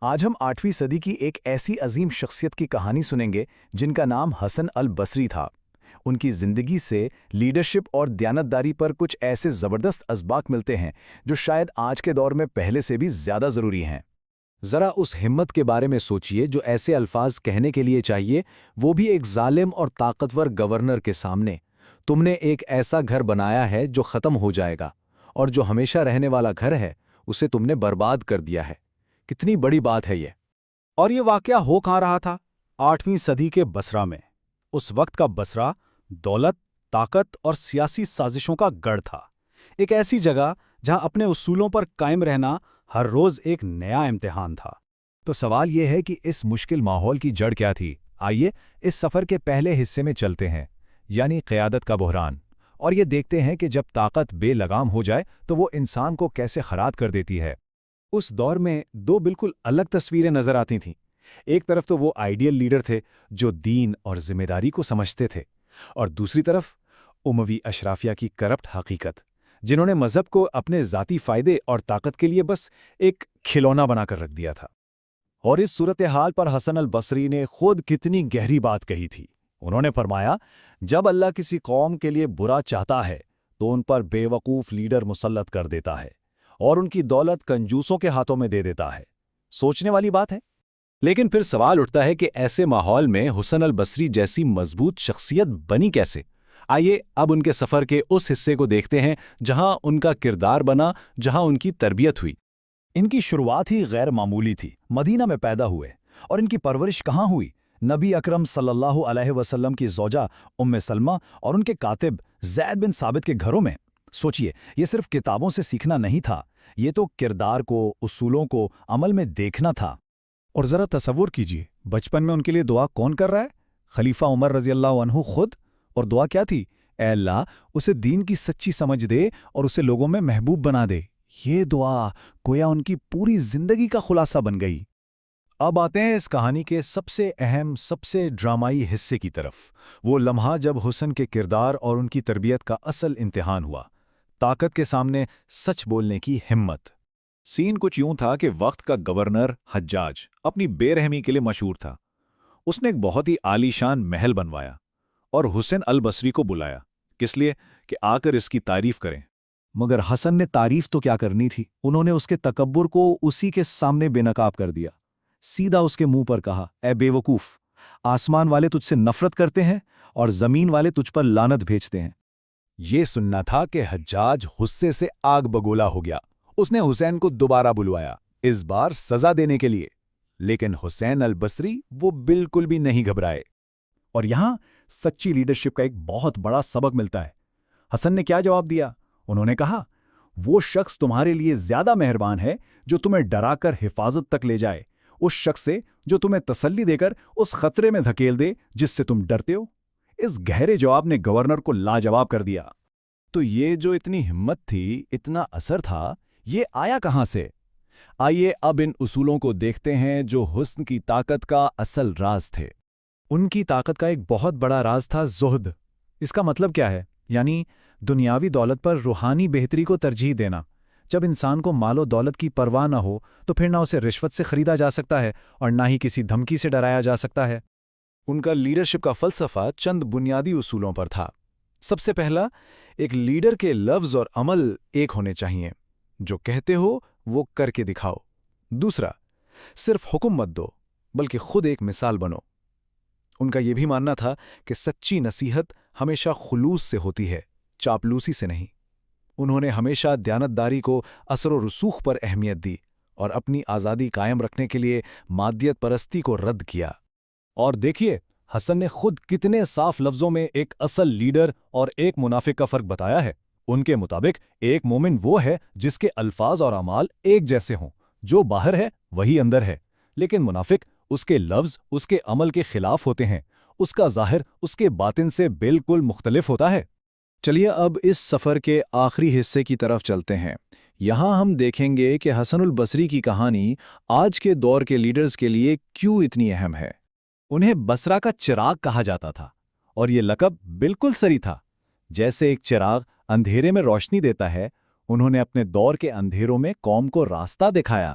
آج ہم 8ویں صدی کی ایک ایسی عظیم شخصیت کی کہانی سنیں گے جن کا نام حسن البصری تھا۔ ان کی زندگی سے لیڈرشپ اور دیانتداری پر کچھ ایسے زبردست اسباق ملتے ہیں جو شاید آج کے دور میں پہلے سے بھی زیادہ ضروری ہیں۔ ذرا اس ہمت کے بارے میں سوچئے جو ایسے الفاظ کہنے کے لیے چاہیے، وہ بھی ایک ظالم اور طاقتور گورنر کے سامنے۔ تم نے ایک ایسا گھر بنایا ہے جو ختم ہو جائے گا، اور جو ہمیشہ رہنے والا گھر ہے اسے تم نے برباد کر دیا ہے۔ کتنی بڑی بات ہے یہ! اور یہ واقعہ ہو کہاں رہا تھا؟ 8ویں صدی کے بصرہ میں۔ اس وقت کا بصرہ دولت، طاقت اور سیاسی سازشوں کا گڑھ تھا۔ ایک ایسی جگہ جہاں اپنے اصولوں پر قائم رہنا ہر روز ایک نیا امتحان تھا۔ تو سوال یہ ہے کہ اس مشکل ماحول کی جڑ کیا تھی؟ آئیے اس سفر کے پہلے حصے میں چلتے ہیں، یعنی قیادت کا بحران، اور یہ دیکھتے ہیں کہ جب طاقت بے لگام ہو جائے تو وہ انسان کو کیسے خراب کر دیتی ہے۔ اس دور میں دو بالکل الگ تصویریں نظر آتی تھیں۔ ایک طرف تو وہ آئیڈیل لیڈر تھے جو دین اور ذمہ داری کو سمجھتے تھے، اور دوسری طرف اموی اشرافیہ کی کرپٹ حقیقت، جنہوں نے مذہب کو اپنے ذاتی فائدے اور طاقت کے لیے بس ایک کھلونا بنا کر رکھ دیا تھا۔ اور اس صورتحال پر حسن البصری نے خود کتنی گہری بات کہی تھی۔ انہوں نے فرمایا، جب اللہ کسی قوم کے لیے برا چاہتا ہے تو ان پر بے وقوف لیڈر مسلط کر دیتا ہے اور ان کی دولت کنجوسوں کے ہاتھوں میں دے دیتا ہے۔ سوچنے والی بات ہے۔ لیکن پھر سوال اٹھتا ہے کہ ایسے ماحول میں حسن البصری جیسی مضبوط شخصیت بنی کیسے؟ آئیے اب ان کے سفر کے اس حصے کو دیکھتے ہیں جہاں ان کا کردار بنا، جہاں ان کی تربیت ہوئی۔ ان کی شروعات ہی غیر معمولی تھی۔ مدینہ میں پیدا ہوئے، اور ان کی پرورش کہاں ہوئی؟ نبی اکرم صلی اللہ علیہ وسلم کی زوجہ ام سلمہ اور ان کے کاتب زید بن ثابت کے گھروں میں۔ سوچئے، یہ صرف کتابوں سے سیکھنا نہیں تھا، یہ تو کردار کو، اصولوں کو عمل میں دیکھنا تھا۔ اور ذرا تصور کیجئے، بچپن میں ان کے لیے دعا کون کر رہا ہے؟ خلیفہ عمر رضی اللہ عنہ خود۔ اور دعا کیا تھی؟ اے اللہ، اسے دین کی سچی سمجھ دے اور اسے لوگوں میں محبوب بنا دے۔ یہ دعا گویا ان کی پوری زندگی کا خلاصہ بن گئی۔ اب آتے ہیں اس کہانی کے سب سے اہم، سب سے ڈرامائی حصے کی طرف، وہ لمحہ جب حسن کے کردار اور ان کی تربیت کا اصل امتحان ہوا، طاقت کے سامنے سچ بولنے کی ہمت۔ سین کچھ یوں تھا کہ وقت کا گورنر حجاج اپنی بے رحمی کے لیے مشہور تھا۔ اس نے ایک بہت ہی عالی شان محل بنوایا اور حسن البصری کو بلایا، کس لیے کہ آ کر اس کی تعریف کریں۔ مگر حسن نے تعریف تو کیا کرنی تھی، انہوں نے اس کے تکبر کو اسی کے سامنے بے نقاب کر دیا۔ سیدھا اس کے منہ پر کہا، اے بے وقوف، آسمان والے تجھ سے نفرت کرتے ہیں اور زمین والے تجھ پر لعنت بھیجتے ہیں۔ یہ سننا تھا کہ حجاج غصے سے آگ بگولا ہو گیا۔ اس نے حسین کو دوبارہ بلوایا، اس بار سزا دینے کے لیے، لیکن حسین البصری وہ بالکل بھی نہیں گھبرائے۔ اور یہاں سچی لیڈرشپ کا ایک بہت بڑا سبق ملتا ہے۔ حسن نے کیا جواب دیا؟ انہوں نے کہا، وہ شخص تمہارے لیے زیادہ مہربان ہے جو تمہیں ڈرا کر حفاظت تک لے جائے، اس شخص سے جو تمہیں تسلی دے کر اس خطرے میں دھکیل دے جس سے تم ڈرتے ہو۔ اس گہرے جواب نے گورنر کو لاجواب کر دیا۔ تو یہ جو اتنی ہمت تھی، اتنا اثر تھا، یہ آیا کہاں سے؟ آئیے اب ان اصولوں کو دیکھتے ہیں جو حسن کی طاقت کا اصل راز تھے۔ ان کی طاقت کا ایک بہت بڑا راز تھا زہد۔ اس کا مطلب کیا ہے؟ یعنی دنیاوی دولت پر روحانی بہتری کو ترجیح دینا۔ جب انسان کو مال و دولت کی پرواہ نہ ہو تو پھر نہ اسے رشوت سے خریدا جا سکتا ہے اور نہ ہی کسی دھمکی سے ڈرایا جا سکتا ہے۔ ان کا لیڈرشپ کا فلسفہ چند بنیادی اصولوں پر تھا۔ سب سے پہلا، ایک لیڈر کے لفظ اور عمل ایک ہونے چاہیے، جو کہتے ہو وہ کر کے دکھاؤ۔ دوسرا، صرف حکم مت دو بلکہ خود ایک مثال بنو۔ ان کا یہ بھی ماننا تھا کہ سچی نصیحت ہمیشہ خلوص سے ہوتی ہے، چاپلوسی سے نہیں۔ انہوں نے ہمیشہ دیانتداری کو اثر و رسوخ پر اہمیت دی اور اپنی آزادی قائم رکھنے کے لیے مادیت پرستی کو رد کیا۔ اور دیکھیے، حسن نے خود کتنے صاف لفظوں میں ایک اصل لیڈر اور ایک منافق کا فرق بتایا ہے۔ ان کے مطابق ایک مومن وہ ہے جس کے الفاظ اور اعمال ایک جیسے ہوں، جو باہر ہے وہی اندر ہے، لیکن منافق اس کے لفظ اس کے عمل کے خلاف ہوتے ہیں، اس کا ظاہر اس کے باطن سے بالکل مختلف ہوتا ہے۔ چلیے اب اس سفر کے آخری حصے کی طرف چلتے ہیں۔ یہاں ہم دیکھیں گے کہ حسن البصری کی کہانی آج کے دور کے لیڈرز کے لیے کیوں اتنی اہم ہے۔ انہیں بصرہ کا چراغ کہا جاتا تھا، اور یہ لقب بالکل صحیح تھا۔ جیسے ایک چراغ اندھیرے میں روشنی دیتا ہے، انہوں نے اپنے دور کے اندھیروں میں قوم کو راستہ دکھایا۔